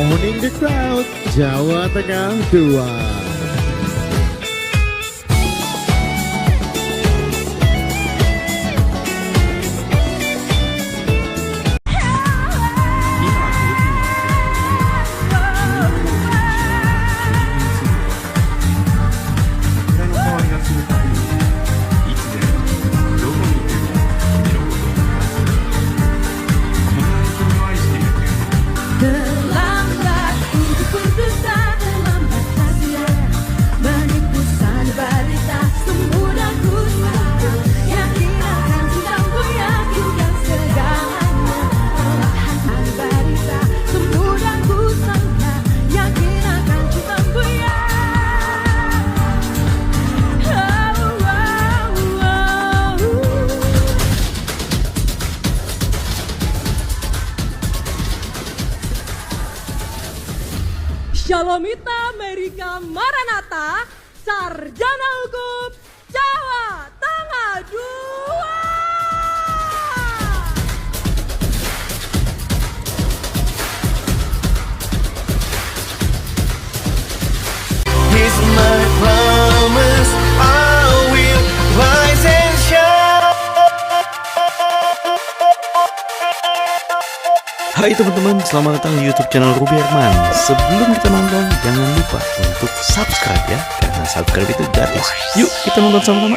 Owning the Crowd Jawa Tengah 2. Shalomita Amerika Maranatha, Sarjana Hukum Jawa Tengah 2. Here's my promise, I will rise and shine. Hai teman-teman, selamat datang di YouTube channel Ruby Herman. Sebelum kita nonton, jangan lupa untuk subscribe ya, karena subscribe itu gratis. Yuk kita nonton sama-sama.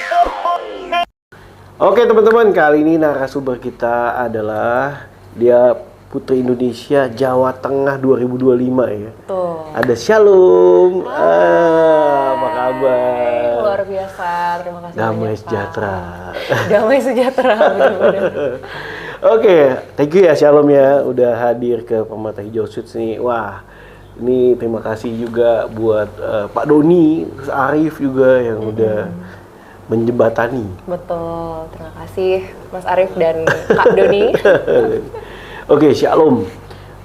Oke teman-teman, kali ini narasumber kita adalah dia Putri Indonesia Jawa Tengah 2025 ya. Tuh. Ada Shalom. Apa kabar? Luar biasa, terima kasih Damai banyak, Pak. sejahtera. Damai sejahtera, benar-benar. Oke, thank you ya Shalom ya udah hadir ke Permata Hijau Suites nih. Wah, ini terima kasih juga buat Pak Doni, terus Arif juga yang udah menjembatani. Betul, terima kasih Mas Arif dan Kak Doni. Oke, Shalom.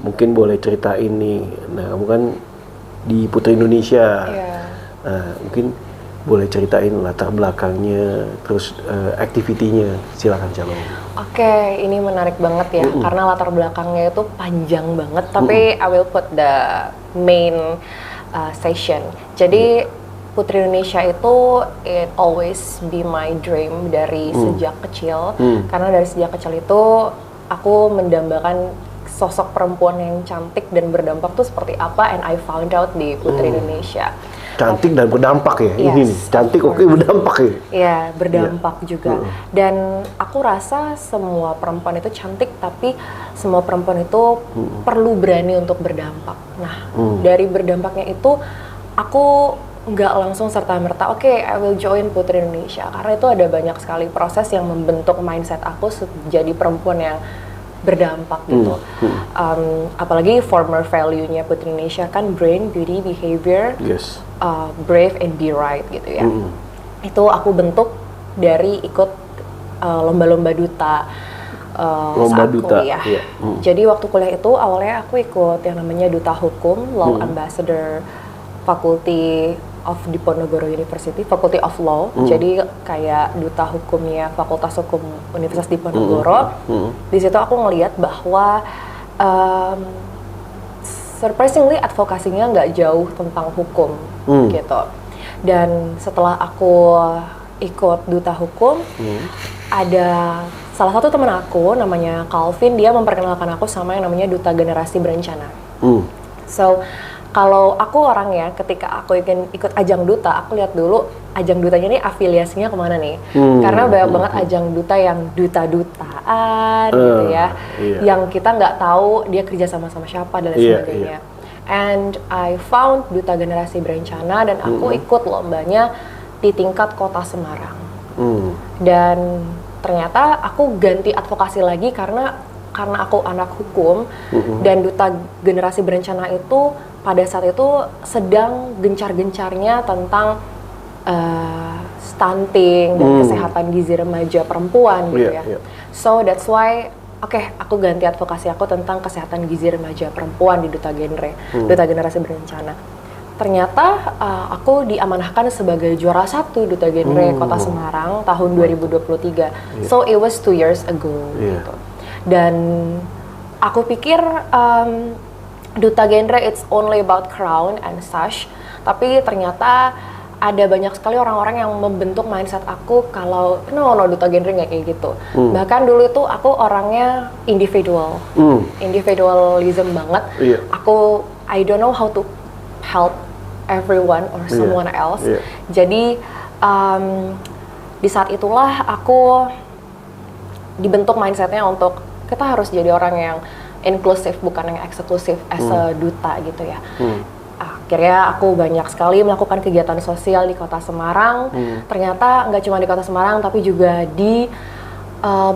Mungkin boleh ceritain nih. Nah, kamu kan di Putri Indonesia. Iya. Nah, mungkin boleh ceritain latar belakangnya, terus aktivitinya. Silakan Shalom. Oke, ini menarik banget ya, karena latar belakangnya itu panjang banget, tapi I will put the main session. Jadi Putri Indonesia itu it always be my dream dari sejak kecil, karena dari sejak kecil itu aku mendambakan sosok perempuan yang cantik dan berdampak tuh seperti apa, and I found out di Putri Indonesia. Cantik dan berdampak ya, Yes, ini nih. Cantik oke, berdampak ya. Iya, berdampak juga. Dan aku rasa semua perempuan itu cantik, tapi semua perempuan itu perlu berani untuk berdampak. Nah, dari berdampaknya itu, aku nggak langsung serta-merta, oke, I will join Putri Indonesia. Karena itu ada banyak sekali proses yang membentuk mindset aku jadi perempuan yang berdampak gitu. Apalagi former value-nya Putri Indonesia kan brain, beauty, behavior, Yes. brave and be right gitu ya. Itu aku bentuk dari ikut lomba-lomba duta Lomba saat duta, kuliah. iya. Jadi waktu kuliah itu awalnya aku ikut yang namanya duta hukum, law ambassador, Faculty of Diponegoro University, Faculty of Law. Jadi kayak duta hukumnya Fakultas Hukum Universitas Diponegoro. Di situ aku ngelihat bahwa surprisingly advokasinya nggak jauh tentang hukum gitu. Dan setelah aku ikut duta hukum, ada salah satu teman aku namanya Calvin, dia memperkenalkan aku sama yang namanya duta generasi berencana. So kalau aku orangnya ketika aku ingin ikut ajang duta, aku lihat dulu ajang dutanya ini afiliasinya kemana nih. Karena banyak banget ajang duta yang duta-dutaan gitu ya, yang kita nggak tahu dia kerja sama siapa dan lain sebagainya. And I found duta generasi berencana dan aku ikut lombanya di tingkat kota Semarang. Dan ternyata aku ganti advokasi lagi karena aku anak hukum dan duta generasi berencana itu pada saat itu sedang gencar-gencarnya tentang stunting dan kesehatan gizi remaja perempuan gitu ya. So that's why aku ganti advokasi aku tentang kesehatan gizi remaja perempuan di duta generasi berencana. Ternyata aku diamanahkan sebagai juara 1 duta genre Kota Semarang tahun 2023. So it was 2 years ago gitu. Dan aku pikir duta genre it's only about crown and sash, tapi ternyata ada banyak sekali orang-orang yang membentuk mindset aku kalau no duta genre nggak kayak gitu. Bahkan dulu itu aku orangnya individualism banget. Iya. I don't know how to help everyone or someone else. Jadi di saat itulah aku dibentuk mindsetnya untuk kita harus jadi orang yang inklusif bukan yang eksklusif as a duta gitu ya. Akhirnya aku banyak sekali melakukan kegiatan sosial di Kota Semarang. Ternyata nggak cuma di Kota Semarang tapi juga di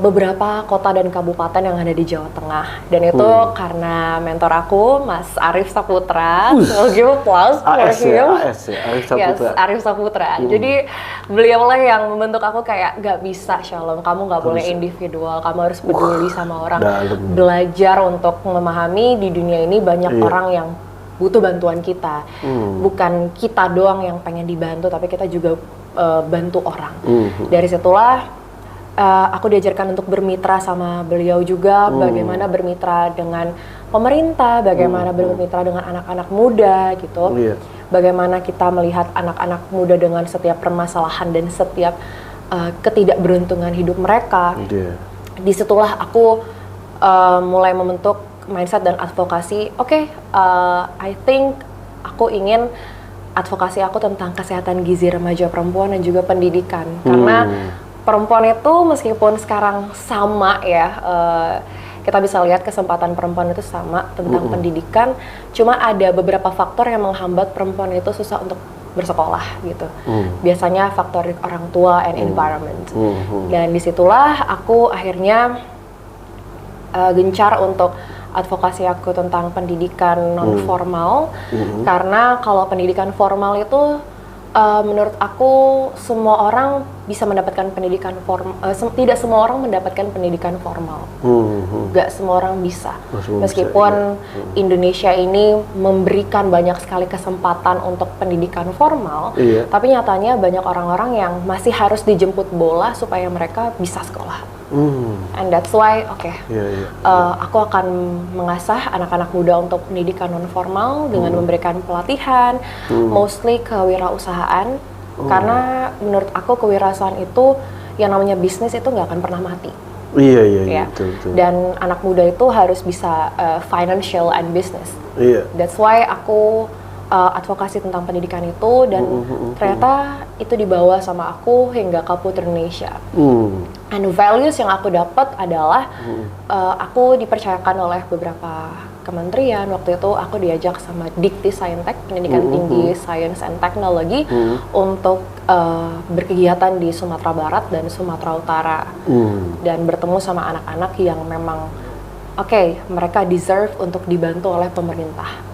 beberapa kota dan kabupaten yang ada di Jawa Tengah. Dan itu karena mentor aku, Mas Arif Saputra. So give applause for him. AS ya, Arif Saputra. Yes, Arif Saputra. Jadi beliaulah yang membentuk aku kayak nggak bisa Shalom, kamu nggak boleh individual, kamu harus peduli sama orang. Belajar untuk memahami di dunia ini banyak orang yang butuh bantuan kita. Bukan kita doang yang pengen dibantu, tapi kita juga bantu orang. Dari situlah aku diajarkan untuk bermitra sama beliau juga, bagaimana bermitra dengan pemerintah, bagaimana bermitra dengan anak-anak muda gitu. Bagaimana kita melihat anak-anak muda dengan setiap permasalahan dan setiap ketidakberuntungan hidup mereka. Disitulah aku mulai membentuk mindset dan advokasi. I think aku ingin advokasi aku tentang kesehatan gizi remaja perempuan dan juga pendidikan. Karena perempuan itu meskipun sekarang sama ya, kita bisa lihat kesempatan perempuan itu sama tentang pendidikan, cuma ada beberapa faktor yang menghambat perempuan itu susah untuk bersekolah gitu. Biasanya faktor orang tua and environment. Dan disitulah aku akhirnya gencar untuk advokasi aku tentang pendidikan non formal, karena kalau pendidikan formal itu menurut aku semua orang bisa mendapatkan pendidikan formal, tidak semua orang mendapatkan pendidikan formal, nggak semua orang bisa. Meskipun Indonesia ini memberikan banyak sekali kesempatan untuk pendidikan formal, tapi nyatanya banyak orang-orang yang masih harus dijemput bola supaya mereka bisa sekolah. And that's why, aku akan mengasah anak-anak muda untuk pendidikan non formal dengan memberikan pelatihan, mostly kewirausahaan, karena menurut aku kewirausahaan itu yang namanya bisnis itu nggak akan pernah mati. Betul. Dan anak muda itu harus bisa financial and business. That's why aku advokasi tentang pendidikan itu, dan ternyata itu dibawa sama aku hingga ke Putri Indonesia. And values yang aku dapat adalah aku dipercayakan oleh beberapa kementerian. Waktu itu aku diajak sama Dikti Saintek, Pendidikan Tinggi Sains and Teknologi, untuk berkegiatan di Sumatera Barat dan Sumatera Utara, dan bertemu sama anak-anak yang memang mereka deserve untuk dibantu oleh pemerintah.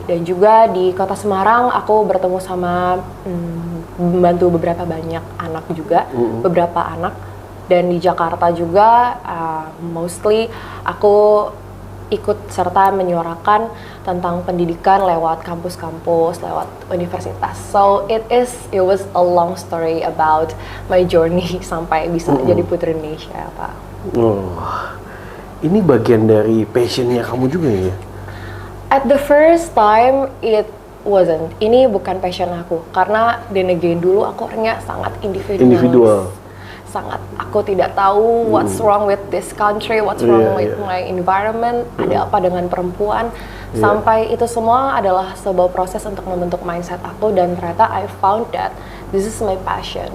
Dan juga di Kota Semarang aku bertemu sama membantu beberapa banyak anak juga, beberapa anak. Dan di Jakarta juga mostly aku ikut serta menyuarakan tentang pendidikan lewat kampus-kampus, lewat universitas. So it was a long story about my journey sampai bisa jadi Putri Indonesia, Pak. Ini bagian dari passionnya kamu juga ya? At the first time it wasn't. Ini bukan passion aku, karena then again dulu aku orangnya sangat individual. Sangat, aku tidak tahu what's wrong with this country, what's wrong with my environment, ada apa dengan perempuan. Sampai itu semua adalah sebuah proses untuk membentuk mindset aku, dan ternyata I found that this is my passion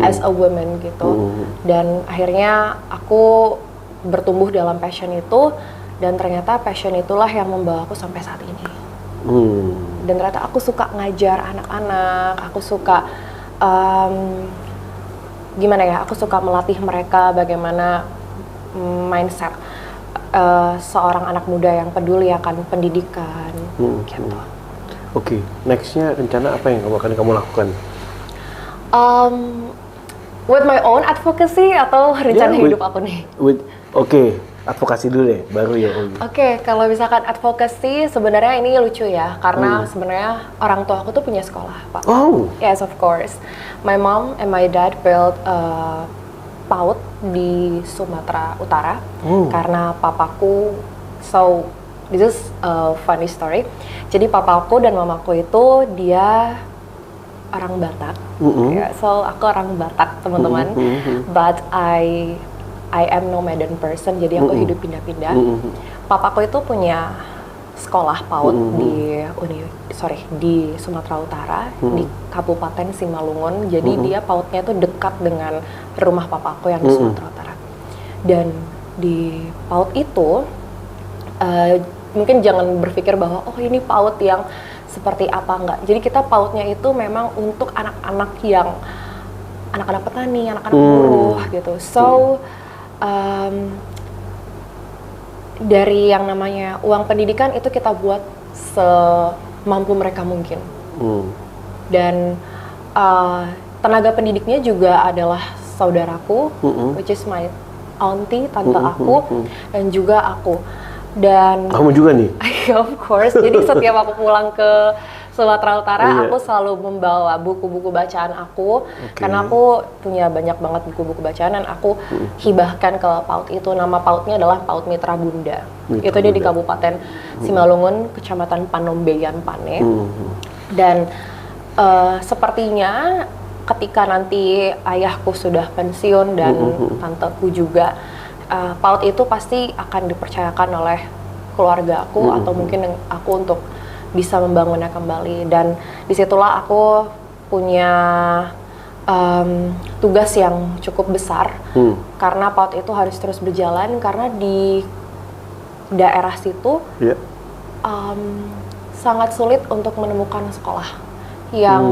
as a woman gitu. Dan akhirnya aku bertumbuh dalam passion itu, dan ternyata passion itulah yang membawa aku sampai saat ini. Dan ternyata aku suka ngajar anak-anak, aku suka aku suka melatih mereka bagaimana mindset seorang anak muda yang peduli akan pendidikan. Gitu. Nextnya rencana apa yang kamu lakukan? With my own advocacy atau rencana hidup aku nih? Advokasi dulu deh, baru ya. Kalau misalkan advokasi, sebenarnya ini lucu ya, karena sebenarnya orang tua aku tuh punya sekolah, Pak. Yes, of course. My mom and my dad built PAUD di Sumatera Utara, karena papaku this is a funny story. Jadi papaku dan mamaku itu dia orang Batak. Ya, so aku orang Batak, teman-teman. But I am nomaden person, jadi aku hidup pindah-pindah. Papaku itu punya sekolah PAUD di Sumatera Utara, di Kabupaten Simalungun. Jadi dia PAUD-nya itu dekat dengan rumah papaku yang di Sumatera Utara. Dan di PAUD itu mungkin jangan berpikir bahwa oh ini PAUD yang seperti apa, enggak. Jadi kita PAUD-nya itu memang untuk anak-anak yang anak-anak petani, anak-anak buruh gitu. So dari yang namanya uang pendidikan itu kita buat semampu mereka mungkin. Dan tenaga pendidiknya juga adalah saudaraku, which is my auntie, tante aku, dan juga aku. Dan Kamu juga nih? of course. Jadi setiap aku pulang ke Sumatera Utara, aku selalu membawa buku-buku bacaan aku, karena aku punya banyak banget buku-buku bacaan dan aku hibahkan ke PAUD itu. Nama PAUD-nya adalah PAUD Mitra Bunda. Itu dia di Kabupaten Simalungun, Kecamatan Panombeyan, Pane. Dan sepertinya ketika nanti ayahku sudah pensiun dan tanteku juga, PAUD itu pasti akan dipercayakan oleh keluarga aku atau mungkin aku untuk bisa membangunnya kembali. Dan disitulah aku punya tugas yang cukup besar, karena PAUD itu harus terus berjalan, karena di daerah situ sangat sulit untuk menemukan sekolah yang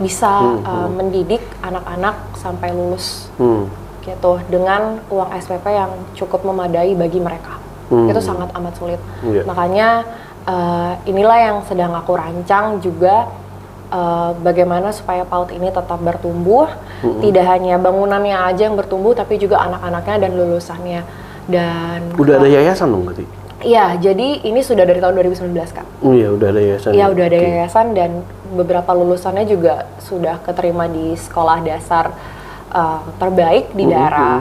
bisa mendidik anak-anak sampai lulus gitu dengan uang SPP yang cukup memadai bagi mereka. Itu sangat amat sulit. Makanya inilah yang sedang aku rancang juga, bagaimana supaya PAUD ini tetap bertumbuh, tidak hanya bangunannya aja yang bertumbuh, tapi juga anak-anaknya dan lulusannya. Dan udah ada yayasan dong berarti? Iya, jadi ini sudah dari tahun 2019, Kak. Iya, udah ada yayasan. Iya, udah ada yayasan, dan beberapa lulusannya juga sudah keterima di sekolah dasar terbaik di daerah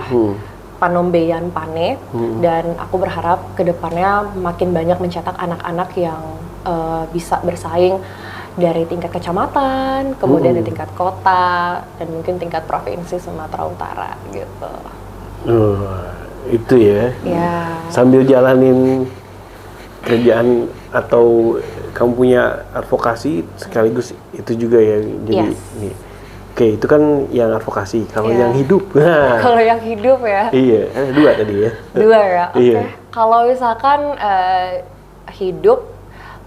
Panombeyan, Pane. Dan aku berharap kedepannya makin banyak mencetak anak-anak yang bisa bersaing dari tingkat kecamatan, kemudian di tingkat kota, dan mungkin tingkat provinsi Sumatera Utara gitu. Itu ya. Sambil jalanin kerjaan atau kamu punya advokasi, sekaligus itu juga ya. Jadi nih. Oke, itu kan yang advokasi. Kalau yang hidup, kalau yang hidup ya. Iya, ada 2 tadi ya. 2 ya. Oke. Iya. Kalau misalkan hidup,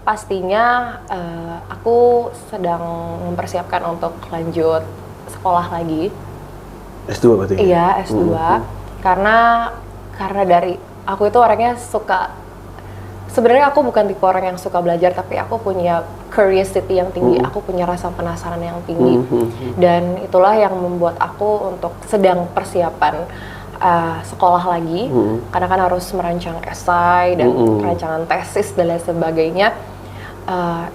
pastinya aku sedang mempersiapkan untuk lanjut sekolah lagi. S2 berarti? Iya, S2. Karena dari aku itu orangnya suka. Sebenarnya aku bukan tipe orang yang suka belajar, tapi aku punya curiosity yang tinggi, aku punya rasa penasaran yang tinggi. Dan itulah yang membuat aku untuk sedang persiapan sekolah lagi, karena kan harus merancang esai dan rancangan tesis dan lain sebagainya.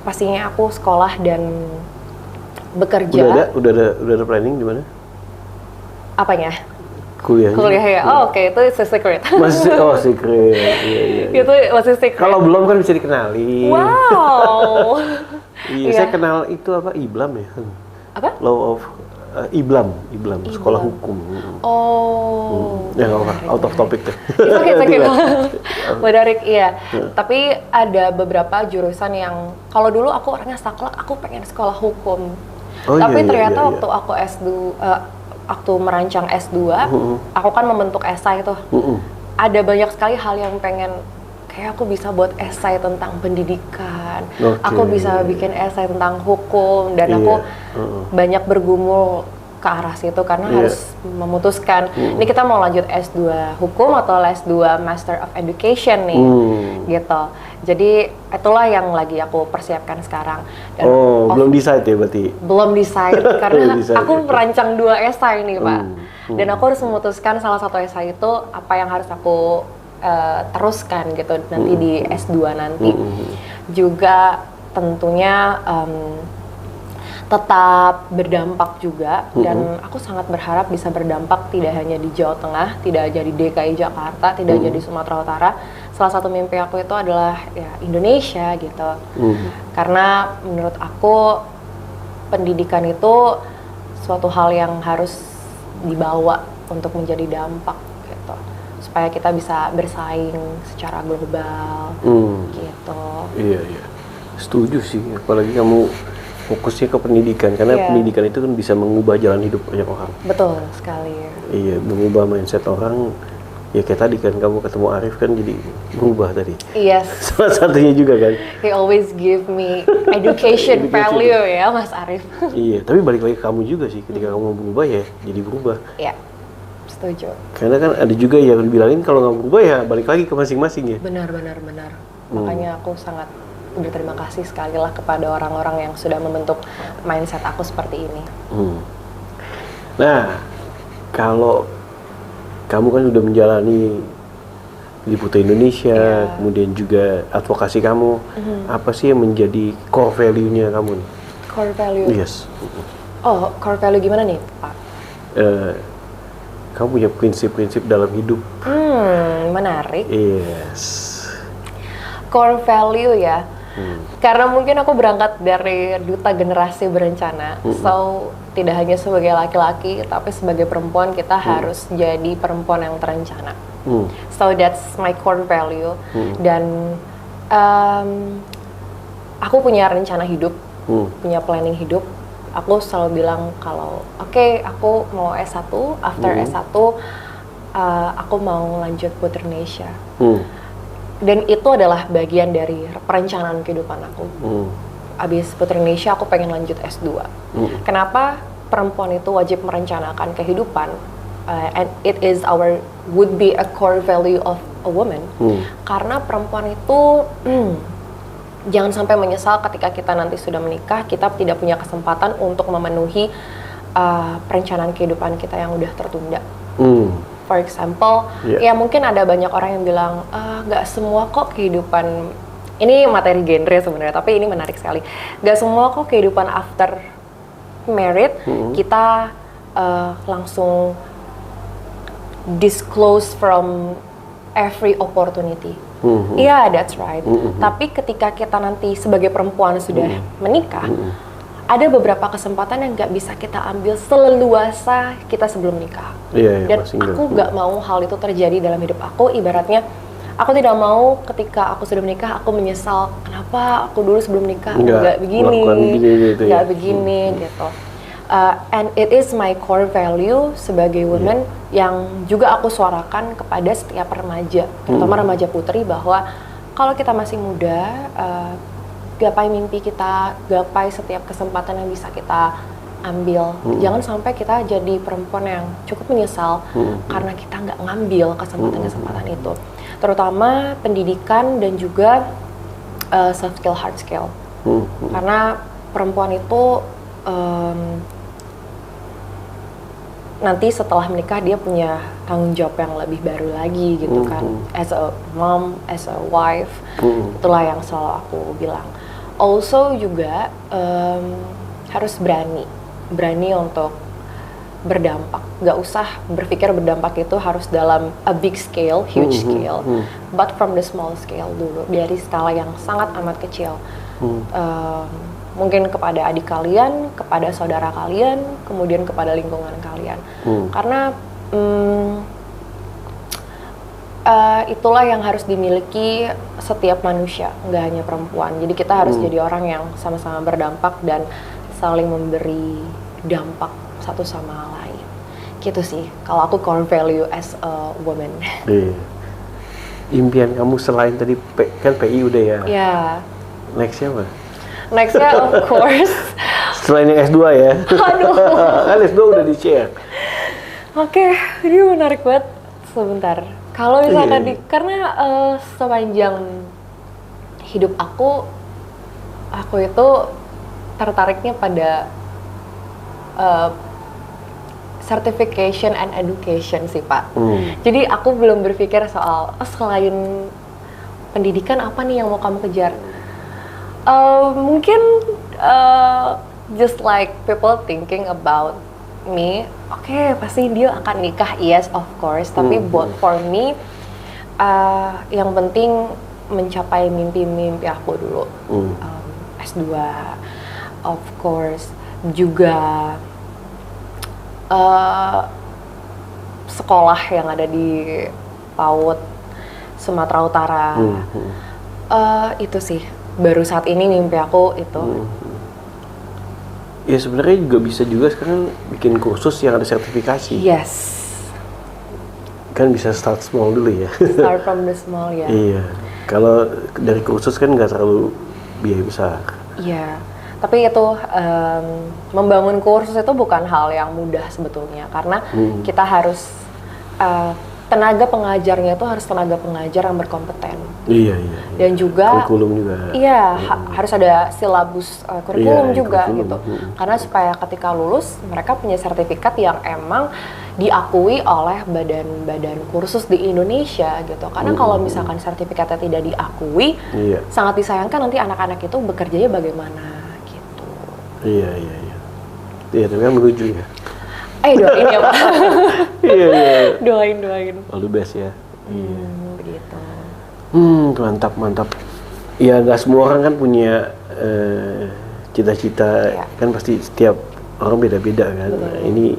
Pastinya aku sekolah dan bekerja. Udah ada planning di mana? Apanya? Kuliahnya. Kuliah ya. Oh, oke, itu secret. Masih secret. Iya. Itu masih secret. Kalau belum kan bisa dikenali. Wow. Iya, saya kenal itu apa? IBLAM ya. Apa? Law of IBLAM, sekolah hukum. Oh. Ya nggak apa, out of topic deh. Oke. Menarik, iya. Tapi ada beberapa jurusan yang kalau dulu aku orangnya saklek, aku pengen sekolah hukum. Tapi ternyata waktu aku S2, waktu merancang S2, aku kan membentuk esai tuh. Ada banyak sekali hal yang pengen, kayak aku bisa buat esai tentang pendidikan, aku bisa bikin esai tentang hukum, dan aku banyak bergumul ke arah situ karena harus memutuskan, ini kita mau lanjut S2 hukum atau S2 Master of Education nih, gitu. Jadi itulah yang lagi aku persiapkan sekarang. Dan belum decide ya berarti? Belum decide, karena aku merancang 2 esai nih, Pak. Dan aku harus memutuskan salah satu esai itu apa yang harus aku teruskan gitu nanti di S2 nanti. Juga tentunya tetap berdampak juga, dan aku sangat berharap bisa berdampak tidak hanya di Jawa Tengah, tidak hanya di DKI Jakarta, tidak hanya di Sumatera Utara, salah satu mimpi aku itu adalah ya Indonesia gitu. Karena menurut aku pendidikan itu suatu hal yang harus dibawa untuk menjadi dampak gitu, supaya kita bisa bersaing secara global gitu. Iya, setuju sih, apalagi kamu fokusnya ke pendidikan, karena pendidikan itu kan bisa mengubah jalan hidup banyak orang. Betul sekali. Iya, mengubah mindset orang. Ya kayak tadi kan kamu ketemu Arif kan jadi berubah tadi. Yes. Salah satunya juga kan. He always give me education value ya Mas Arif. Iya, tapi balik lagi ke kamu juga sih, ketika kamu berubah ya jadi berubah. Iya, setuju. Karena kan ada juga yang dibilangin kalau nggak berubah ya balik lagi ke masing-masing ya. Benar. Makanya aku sangat berterima kasih sekali lah kepada orang-orang yang sudah membentuk mindset aku seperti ini. Nah, kalau kamu kan udah menjalani Liputan Indonesia, kemudian juga advokasi kamu, apa sih yang menjadi core value-nya kamu nih? Core value? Yes. Oh, core value gimana nih, Pak? Kamu punya prinsip-prinsip dalam hidup. Menarik. Yes. Core value ya. Karena mungkin aku berangkat dari duta generasi berencana, so tidak hanya sebagai laki-laki, tapi sebagai perempuan kita harus jadi perempuan yang terencana. So that's my core value. Dan aku punya rencana hidup, punya planning hidup. Aku selalu bilang kalau oke, aku mau S1, after S1 aku mau lanjut Putrinesia. Dan itu adalah bagian dari perencanaan kehidupan aku. Abis Putrinesia aku pengen lanjut S2. Kenapa perempuan itu wajib merencanakan kehidupan? And it is would be a core value of a woman. Karena perempuan itu jangan sampai menyesal ketika kita nanti sudah menikah, kita tidak punya kesempatan untuk memenuhi perencanaan kehidupan kita yang udah tertunda. For example, ya mungkin ada banyak orang yang bilang, nggak semua kok kehidupan, ini materi genre sebenarnya, tapi ini menarik sekali. Nggak semua kok kehidupan after married, kita langsung disclose from every opportunity. Iya, that's right. Tapi ketika kita nanti sebagai perempuan sudah menikah, ada beberapa kesempatan yang nggak bisa kita ambil seleluasa kita sebelum nikah. Dan aku nggak mau hal itu terjadi dalam hidup aku. Ibaratnya, aku tidak mau ketika aku sudah menikah, aku menyesal kenapa aku dulu sebelum nikah nggak begini, nggak begini gitu. And it is my core value sebagai woman yang juga aku suarakan kepada setiap remaja, terutama remaja putri, bahwa kalau kita masih muda, gapai mimpi kita, gapai setiap kesempatan yang bisa kita ambil. Jangan sampai kita jadi perempuan yang cukup menyesal karena kita nggak ngambil kesempatan-kesempatan itu. Terutama pendidikan dan juga soft skill, hard skill. Karena perempuan itu nanti setelah menikah dia punya tanggung jawab yang lebih baru lagi gitu kan. As a mom, as a wife, itulah yang selalu aku bilang. Also juga harus berani untuk berdampak. Gak usah berpikir berdampak itu harus dalam a big scale, huge scale, but from the small scale dulu, dari skala yang sangat amat kecil. Mungkin kepada adik kalian, kepada saudara kalian, kemudian kepada lingkungan kalian. Karena itulah yang harus dimiliki setiap manusia, nggak hanya perempuan. Jadi kita harus jadi orang yang sama-sama berdampak dan saling memberi dampak satu sama lain. Gitu sih, kalau aku core value as a woman. Impian kamu selain tadi kan PI udah ya? Ya. Nextnya apa? Nextnya of course. Selain yang S2 ya? Aduh. Kan S2 udah di-share. Oke, ini menarik banget. Sebentar. Kalau misalkan karena sepanjang hidup aku itu tertariknya pada certification and education sih Pak. Jadi aku belum berpikir soal selain pendidikan apa nih yang mau kamu kejar. Mungkin just like people thinking about me, oke, pasti dia akan nikah, yes of course, tapi for me yang penting mencapai mimpi-mimpi aku dulu. S2, of course, juga sekolah yang ada di PAUD Sumatera Utara. Itu sih, baru saat ini mimpi aku itu. Ya sebenarnya juga bisa juga sekarang bikin kursus yang ada sertifikasi. Yes. Kan bisa start small dulu ya. Start from the small ya. Iya. Kalau dari kursus kan nggak terlalu biaya besar. Iya. Tapi itu membangun kursus itu bukan hal yang mudah sebetulnya, karena kita harus tenaga pengajarnya itu harus tenaga pengajar yang berkompeten. Iya. Dan juga kurikulum juga. Iya, harus ada silabus kurikulum juga kurikulum. gitu. Karena supaya ketika lulus mereka punya sertifikat yang emang diakui oleh badan-badan kursus di Indonesia gitu. Karena kalau misalkan sertifikatnya tidak diakui, sangat disayangkan nanti anak-anak itu bekerjanya bagaimana gitu. Iya. Iya, tapi kan menuju ya. Doain ya Pak. Iya. Doain. All the best ya. Begitu. Mantap. Ya nggak semua orang kan punya cita-cita, kan pasti setiap orang beda-beda kan. Nah, ini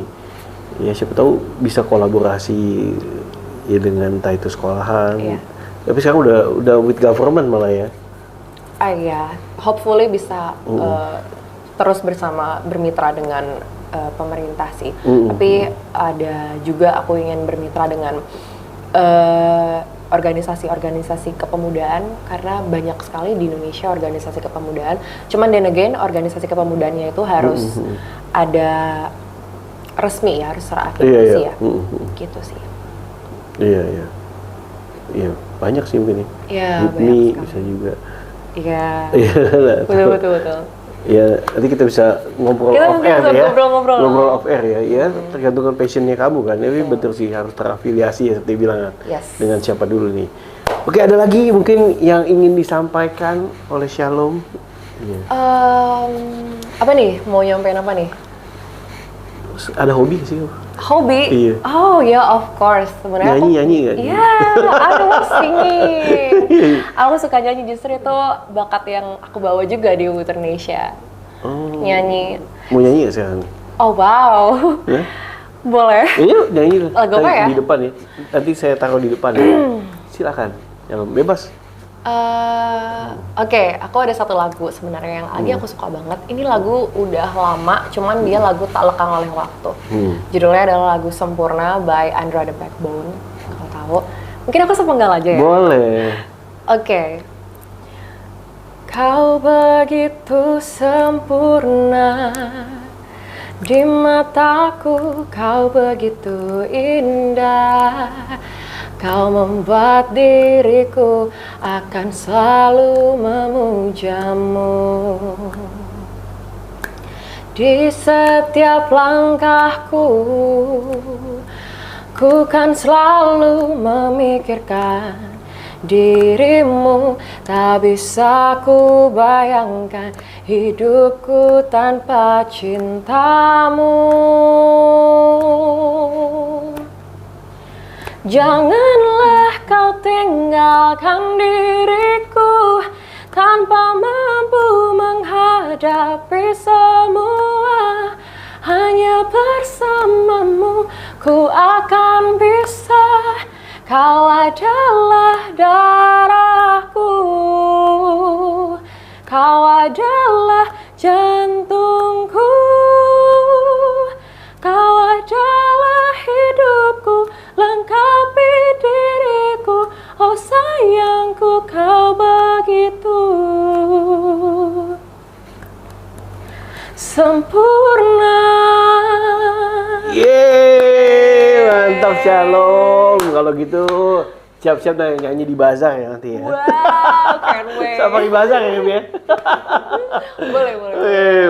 ya siapa tahu bisa kolaborasi ya dengan entah itu sekolahan. Tapi sekarang udah with government malah ya. Iya, hopefully bisa terus bermitra dengan pemerintah sih. Tapi ada juga aku ingin bermitra dengan organisasi-organisasi kepemudaan, karena banyak sekali di Indonesia organisasi kepemudaan. Cuman then again, organisasi kepemudaannya itu harus ada resmi ya, harus terakreditasi ya. Gitu sih. Iya, banyak sih mungkin. Iya, banyak bisa juga. Iya. Betul. Ya, nanti kita bisa ngobrol off air ya. Ngobrol off air ya. Ya, tergantung passionnya kamu kan. Tapi betul sih harus terafiliasi ya seperti bilang. Dengan siapa dulu nih. Oke, ada lagi mungkin yang ingin disampaikan oleh Shalom? Apa nih? Mau nyampein apa nih? Ada hobi sih? Hobi? Iya. Oh ya, of course. Sebenarnya nyanyi nggak? Iya, aku singing. Aku suka nyanyi, justru itu bakat yang aku bawa juga di Youth Indonesia. Nyanyi. Mau nyanyi nggak sekarang? Oh wow. Boleh. Iya, nyanyi lagu apa ya? Di depan ya. Nanti saya taruh di depan ya. Silakan. Yang bebas. Oke, aku ada satu lagu sebenarnya yang lagi aku suka banget. Ini lagu udah lama, cuman dia lagu tak lekang oleh waktu. Judulnya adalah lagu Sempurna by Andra the Backbone. Kalau tahu, mungkin aku sepenggal aja ya. Boleh. Oke. Kau begitu sempurna di mataku, kau begitu indah. Kau membuat diriku akan selalu memujamu. Di setiap langkahku, ku kan selalu memikirkan dirimu. Tak bisa ku bayangkan hidupku tanpa cintamu. Janganlah kau tinggalkan diriku tanpa mampu menghadapi semua. Hanya bersamamu ku akan bisa. Kau adalah darahku, kau adalah jantungku, kau adalah hidupku, lengkapi diriku, oh sayangku kau begitu sempurna. Yeay, mantap Shalom. Kalau gitu siap-siap nyanyi di bazar ya nanti ya. Wow, can't wait. Sama di bazar ya, ya. Boleh.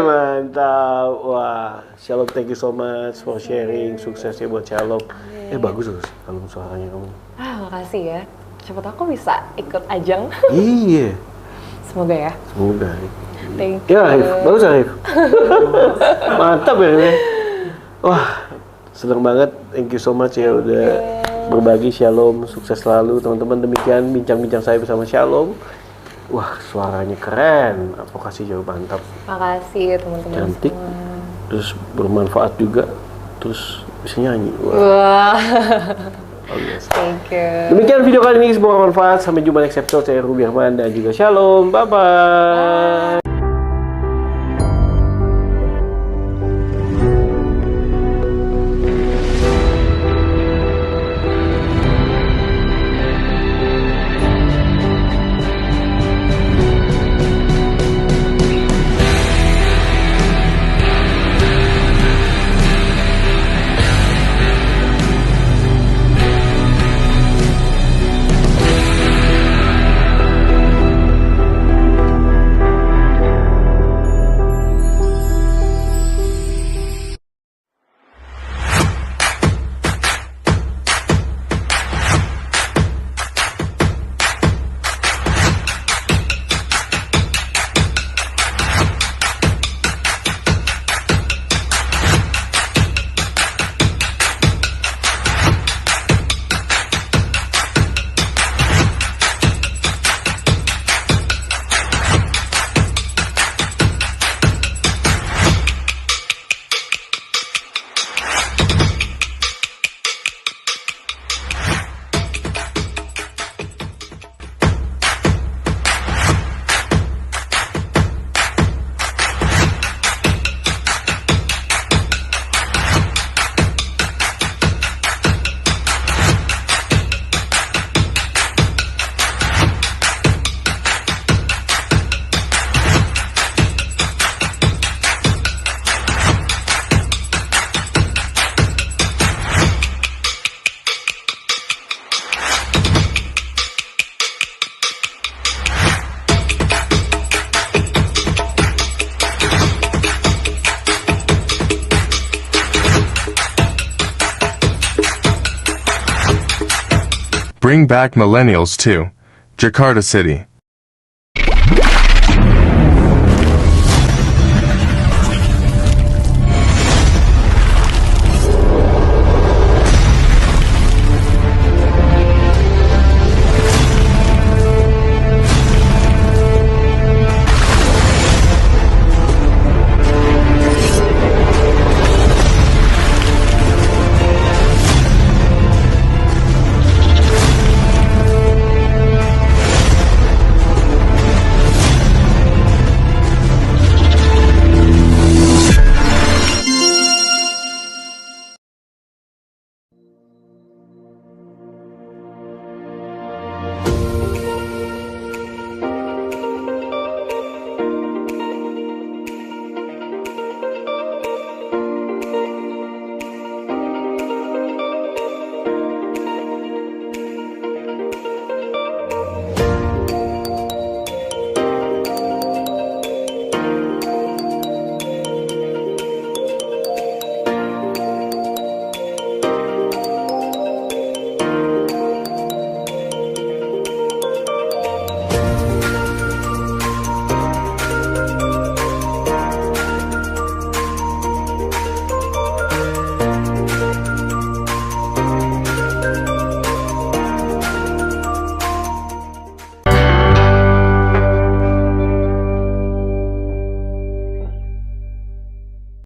Mantap. Wah, Shalom, thank you so much for sharing. Sukses ya buat Shalom. Bagus loh kalau suaranya kamu. Makasih ya. Siapa tahu aku bisa ikut ajang. Iya. Semoga ya. Semoga. Thank you. Ya, Arif. Bagus Arif. Mantap ya. Wah, seneng banget. Thank you so much ya udah berbagi. Shalom, sukses selalu teman-teman. Demikian bincang-bincang saya bersama Shalom. Wah, suaranya keren, advokasi jauh mantap, Makasih teman-teman cantik, semua. terus bermanfaat juga, terus bisa nyanyi. Wah. Wah, Oh, yes. thank you. Demikian video kali ini, semoga bermanfaat. Sampai jumpa next episode. Saya Ruby Herman dan juga Shalom. Bye-bye. Bring back millennials to Jakarta City.